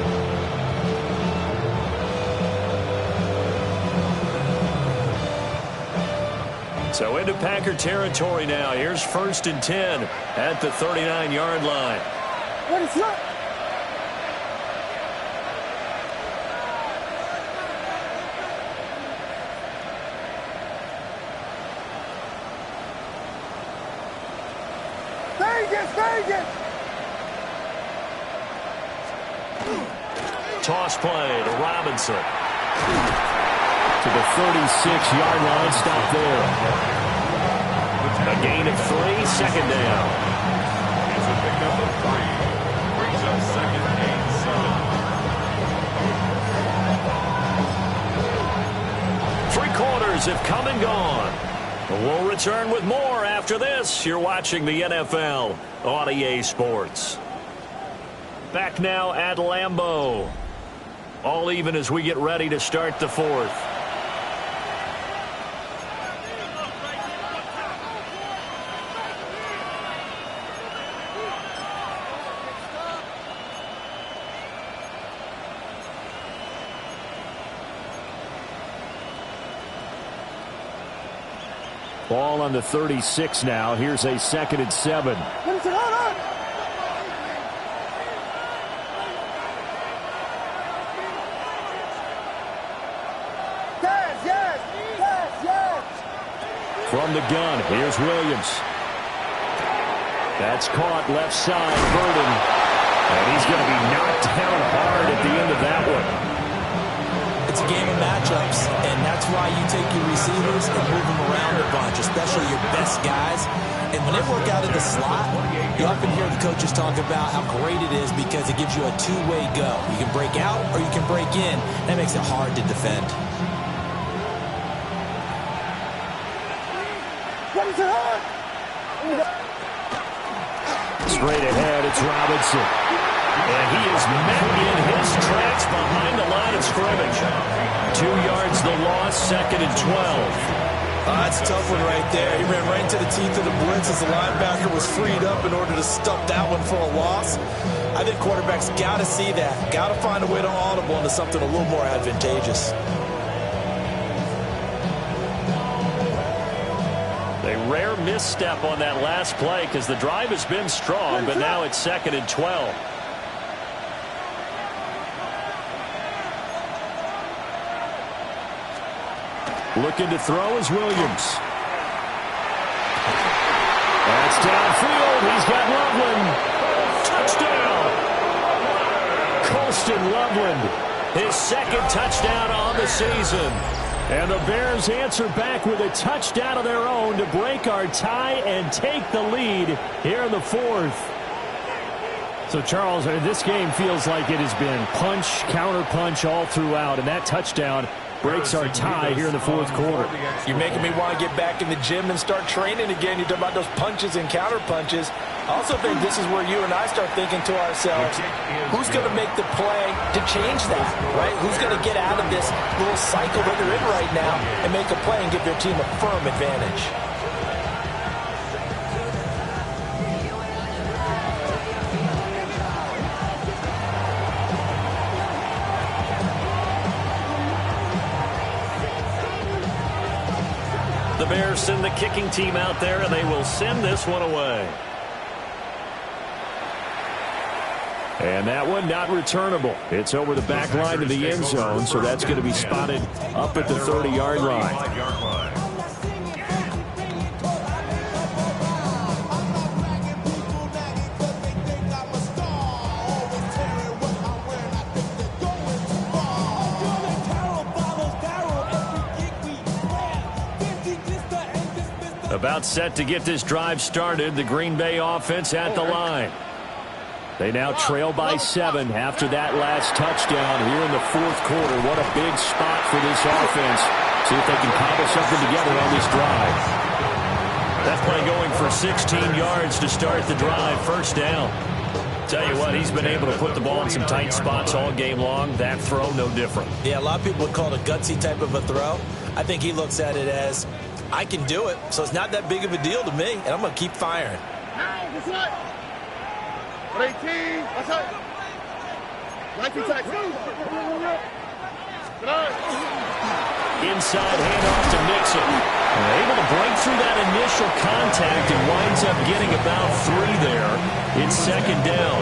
B: So into Packer territory now. Here's first and 10 at the 39-yard line.
E: What is that? Vegas!
B: Toss play to Robinson. To the 36-yard line. Stop there. A gain of 3, second down.
C: It's a pickup of 3. Brings up second and 7.
B: Three quarters have come and gone. We'll return with more after this. You're watching the NFL on EA Sports. Back now at Lambeau. All even as we get ready to start the fourth. Ball on the 36 now. Here's a second and 7. From the gun, here's Williams. That's caught left side, Burden. And he's going to be knocked down hard at the end of that one.
D: It's a game of matchups, and that's why you take your receivers and move them around a bunch, especially your best guys. And when they work out in the slot, you often hear the coaches talk about how great it is because it gives you a two-way go. You can break out or you can break in. That makes it hard to defend.
B: Straight ahead, it's Robinson. And he is met in his tracks behind the line of scrimmage. 2 yards the loss, second and 12.
D: That's a tough one right there. He ran right into the teeth of the blitz as the linebacker was freed up in order to stop that one for a loss. I think quarterbacks got to see that. Got to find a way to audible into something a little more advantageous.
B: A rare misstep on that last play because the drive has been strong, but now it's second and 12. Looking to throw is Williams. That's downfield. He's got Loveland. Touchdown. Colston Loveland. His second touchdown on the season. And the Bears answer back with a touchdown of their own to break our tie and take the lead here in the fourth.
G: So, Charles, this game feels like it has been punch, counter-punch all throughout, and that touchdown breaks our tie here in the fourth quarter.
D: You're making me want to get back in the gym and start training again. You talk about those punches and counter-punches. I also think this is where you and I start thinking to ourselves, who's going to make the play to change that, right? Who's going to get out of this little cycle that they're in right now and make a play and give their team a firm advantage?
B: The Bears send the kicking team out there, and they will send this one away. And that one not returnable. It's over the back line to the end zone, so that's going to be spotted up at the 30-yard line. About set to get this drive started. The Green Bay offense at the line. They now trail by 7 after that last touchdown here in the fourth quarter. What a big spot for this offense. See if they can cobble something together on this drive. That play going for 16 yards to start the drive. First down. Tell you what, he's been able to put the ball in some tight spots all game long. That throw, no different.
D: Yeah, a lot of people would call it a gutsy type of a throw. I think he looks at it as, I can do it, so it's not that big of a deal to me, and I'm going to keep firing.
B: Inside handoff to Mixon. Able to break through that initial contact and winds up getting about 3 there. It's second down.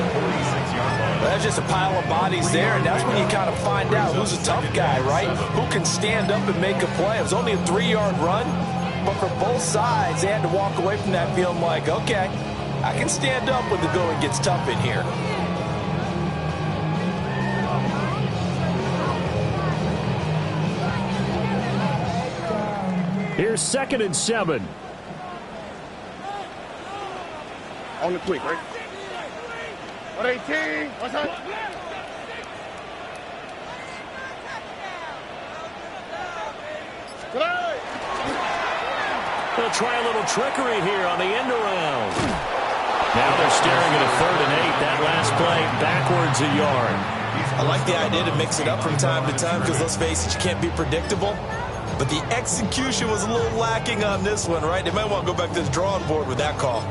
F: That's just a pile of bodies there, and that's when you kind of find out who's a tough guy, right? Who can stand up and make a play. It was only a 3-yard run, but for both sides, they had to walk away from that feeling like, okay, I can stand up when the going gets tough in here.
G: Here's 2nd and 7.
E: On the quick, right? 118. What's up?
B: They'll try a little trickery here on the end around. Now they're staring at a 3rd and 8. That last play backwards a yard.
D: I like the idea to mix it up from time to time because, let's face it, you can't be predictable. But the execution was a little lacking on this one, right? They might want to go back to the drawing board with that call.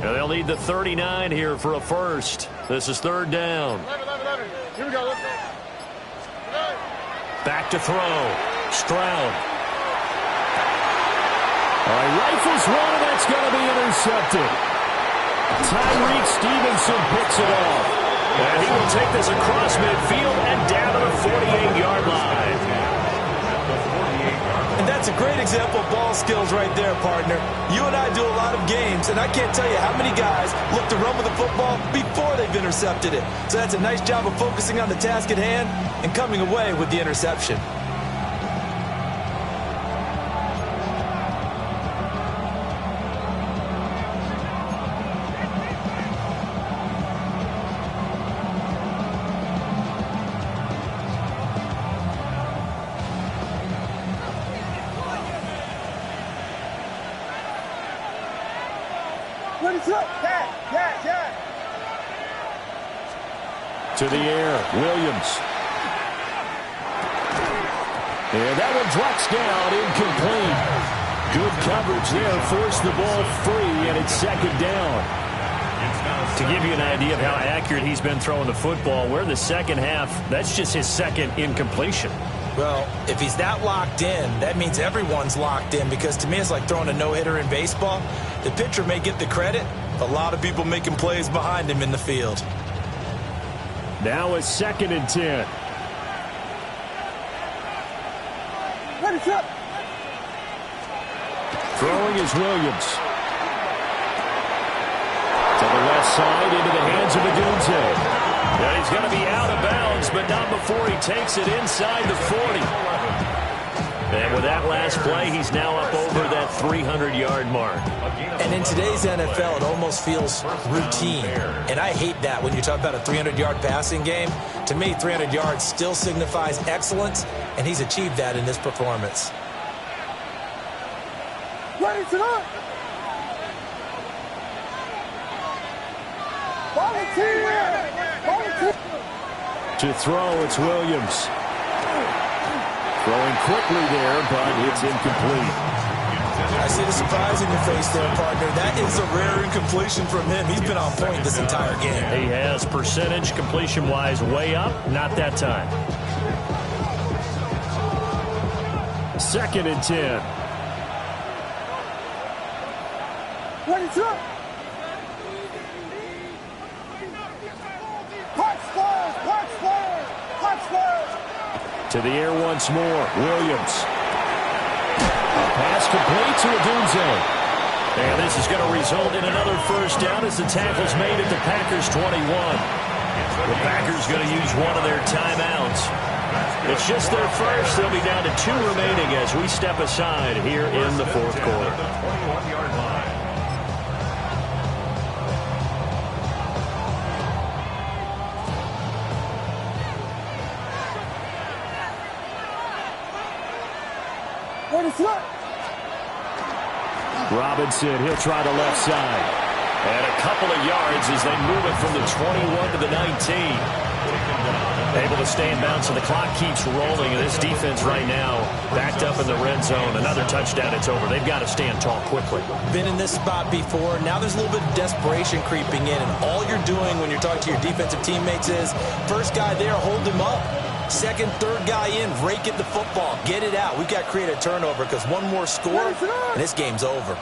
B: They'll need the 39 here for a first. This is 3rd down.
E: 11. Here we go. Let's go.
B: Back to throw. Stroud.
G: Rifles one, and that's going to be intercepted. Tyreek Stevenson picks it off.
B: And he will take this across midfield and down to the 48-yard line.
D: And that's a great example of ball skills right there, partner. You and I do a lot of games, and I can't tell you how many guys look to run with the football before they've intercepted it. So that's a nice job of focusing on the task at hand and coming away with the interception.
G: To the air, Williams. And that one drops down, incomplete. Good coverage there, forced the ball free, and it's 2nd down.
B: To give you an idea of how accurate he's been throwing the football, we're in the second half. That's just his 2nd incompletion.
D: Well, if he's that locked in, that means everyone's locked in, because to me it's like throwing a no-hitter in baseball. The pitcher may get the credit, but a lot of people making plays behind him in the field.
G: Now it's 2nd and 10. Throwing is Williams. To the left side, into the hands of Adunze.
B: Now he's going to be out of bounds, but not before he takes it inside the 40. And with that last play, he's now up over that 300-yard mark.
D: And in today's NFL, it almost feels routine. And I hate that when you talk about a 300-yard passing game. To me, 300 yards still signifies excellence, and he's achieved that in this performance.
G: To throw, it's Williams. Throwing quickly there, but it's incomplete.
D: I see the surprise in your face there, partner. That is a rare incompletion from him. He's been on point this entire game.
B: He has percentage completion-wise way up. Not that time.
G: 2nd and 10. To the air once more, Williams. A pass complete to Adunze.
B: And this is going to result in another first down as the tackle's made at the Packers' 21. The Packers going to use one of their timeouts. It's just their first. They'll be down to 2 remaining as we step aside here in the fourth quarter.
C: The 21-yard line.
G: Robinson, he'll try the left side.
B: And a couple of yards as they move it from the 21 to the 19. Able to stay in bounds, so the clock keeps rolling. And this defense right now backed up in the red zone. Another touchdown, it's over. They've got to stand tall quickly.
D: Been in this spot before. Now there's a little bit of desperation creeping in. And all you're doing when you're talking to your defensive teammates is, first guy there, hold him up. Second, third guy in, rake at the football. Get it out. We've got to create a turnover because one more score, and this game's over.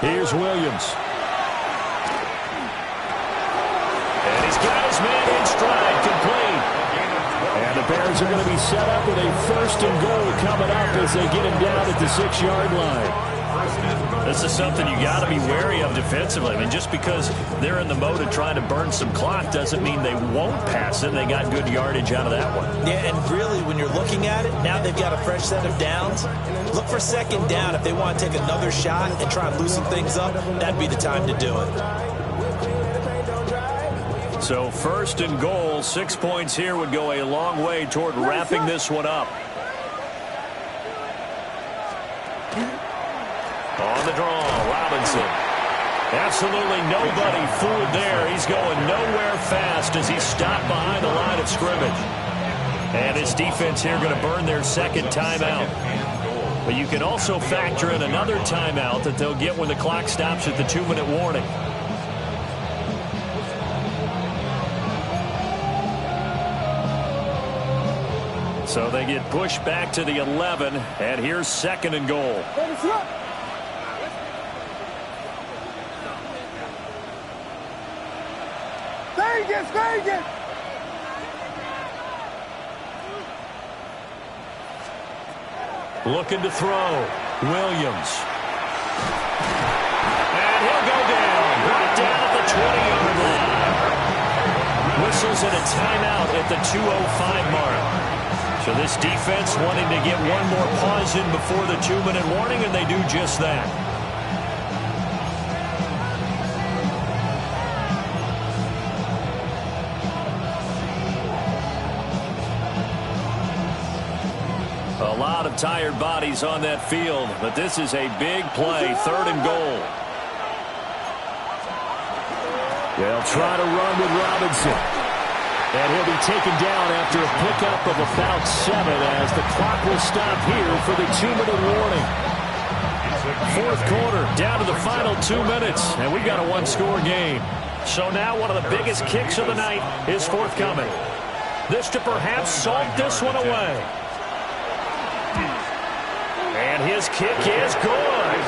G: Here's Williams.
B: And he's got his man in stride, complete.
G: And the Bears are going to be set up with a 1st and goal coming up as they get him down at the 6-yard line.
B: This is something you got to be wary of defensively. I mean, just because they're in the mode of trying to burn some clock doesn't mean they won't pass it. They got good yardage out of that one.
D: Yeah, and really, when you're looking at it, now they've got a fresh set of downs. Look for 2nd down. If they want to take another shot and try and loosen things up, that'd be the time to do it.
B: So 1st and goal, 6 points here would go a long way toward wrapping this one up. On the draw, Robinson. Absolutely nobody fooled there. He's going nowhere fast as he's stopped behind the line of scrimmage. And his defense here going to burn their 2nd timeout. But you can also factor in another timeout that they'll get when the clock stops at the 2-minute warning. So they get pushed back to the 11, and here's 2nd and goal.
E: Vegas!
B: Looking to throw. Williams. And he'll go down. Right down at the 20-yard line. Whistles and a timeout at the 2:05 mark. So this defense wanting to get one more pause in before the 2-minute warning, and they do just that. A lot of tired bodies on that field, but this is a big play, 3rd and goal.
G: They'll try to run with Robinson. And he'll be taken down after a pickup of about 7 as the clock will stop here for the 2-minute warning. 4th quarter, down to the final 2 minutes, and we've got a 1-score game. So now one of the biggest kicks of the night is forthcoming. This to perhaps salt this one away. And his kick is good.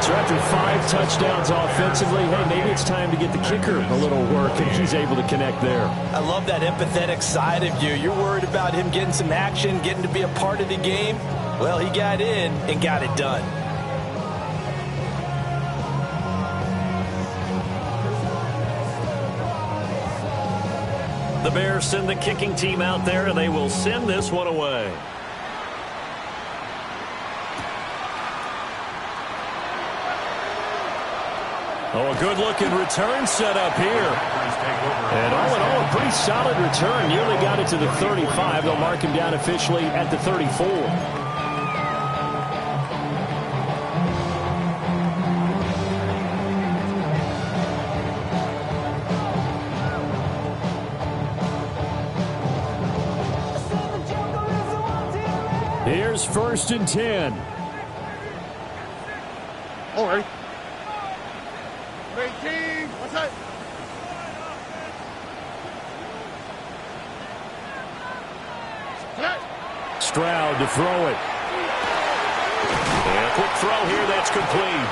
G: So after 5 touchdowns offensively, hey, maybe it's time to get the kicker a little work, and he's able to connect there.
D: I love that empathetic side of you. You're worried about him getting some action, getting to be a part of the game. Well, he got in and got it done.
B: The Bears send the kicking team out there, and they will send this one away. Oh, a good-looking return set up here.
G: And all in all, a pretty solid return. Nearly got it to the 35. They'll mark him down officially at the 34. Here's 1st and 10.
E: All right. 18. What's that?
G: Stroud to throw it.
B: And a quick throw here that's complete.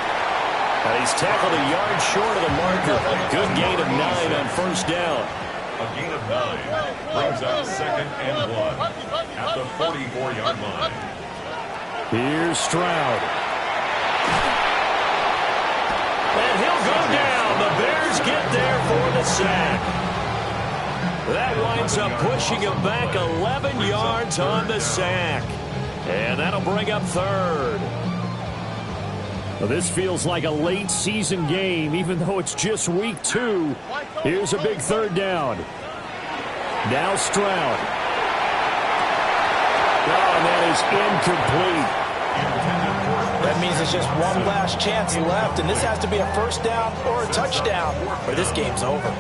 B: And he's tackled a yard short of the marker. Good gain of 9 on 1st down.
C: A gain of 9 brings up 2nd and 1 at the 44-yard line.
G: Here's Stroud.
B: And he'll go down. The Bears get there for the sack. That winds up pushing him back 11 yards on the sack. And that'll bring up third.
G: Well, this feels like a late season game, even though it's just week 2. Here's a big third down. Now Stroud. Oh, and that is incomplete.
D: That means there's just one last chance left, and this has to be a first down or a touchdown, or this game's over.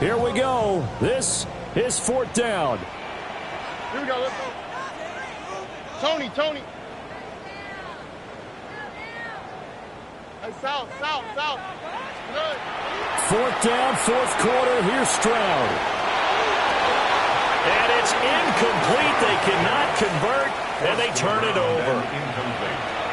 G: Here we go. This is 4th down.
E: Here we go. Let's go. Tony. Hey, South. Good.
G: 4th down, 4th quarter. Here's Stroud.
B: And it's incomplete. They cannot convert, and they turn it over.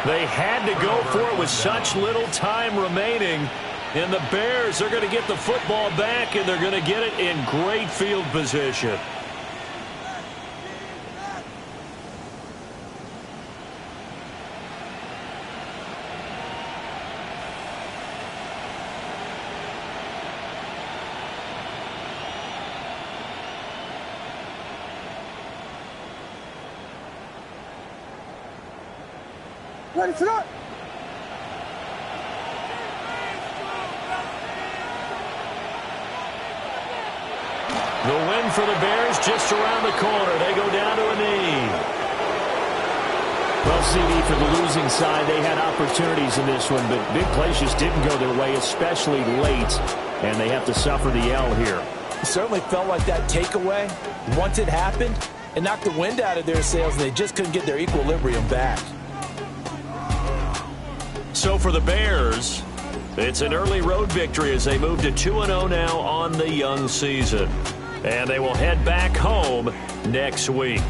B: They had to go for it with such little time remaining. And the Bears are going to get the football back, and they're going to get it in great field position.
E: Ready, sit up.
B: The win for the Bears just around the corner. They go down to a knee.
G: Well, CD, for the losing side, they had opportunities in this one, but big plays just didn't go their way, especially late, and they have to suffer the L here.
D: It certainly felt like that takeaway, once it happened, it knocked the wind out of their sails, and they just couldn't get their equilibrium back.
B: So for the Bears, it's an early road victory as they move to 2-0 now on the young season. And they will head back home next week.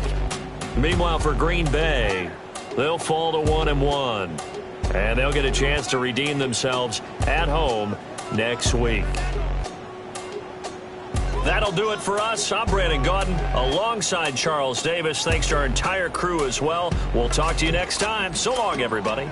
B: Meanwhile, for Green Bay, they'll fall to 1-1. And they'll get a chance to redeem themselves at home next week. That'll do it for us. I'm Brandon Gaudin alongside Charles Davis. Thanks to our entire crew as well. We'll talk to you next time. So long, everybody.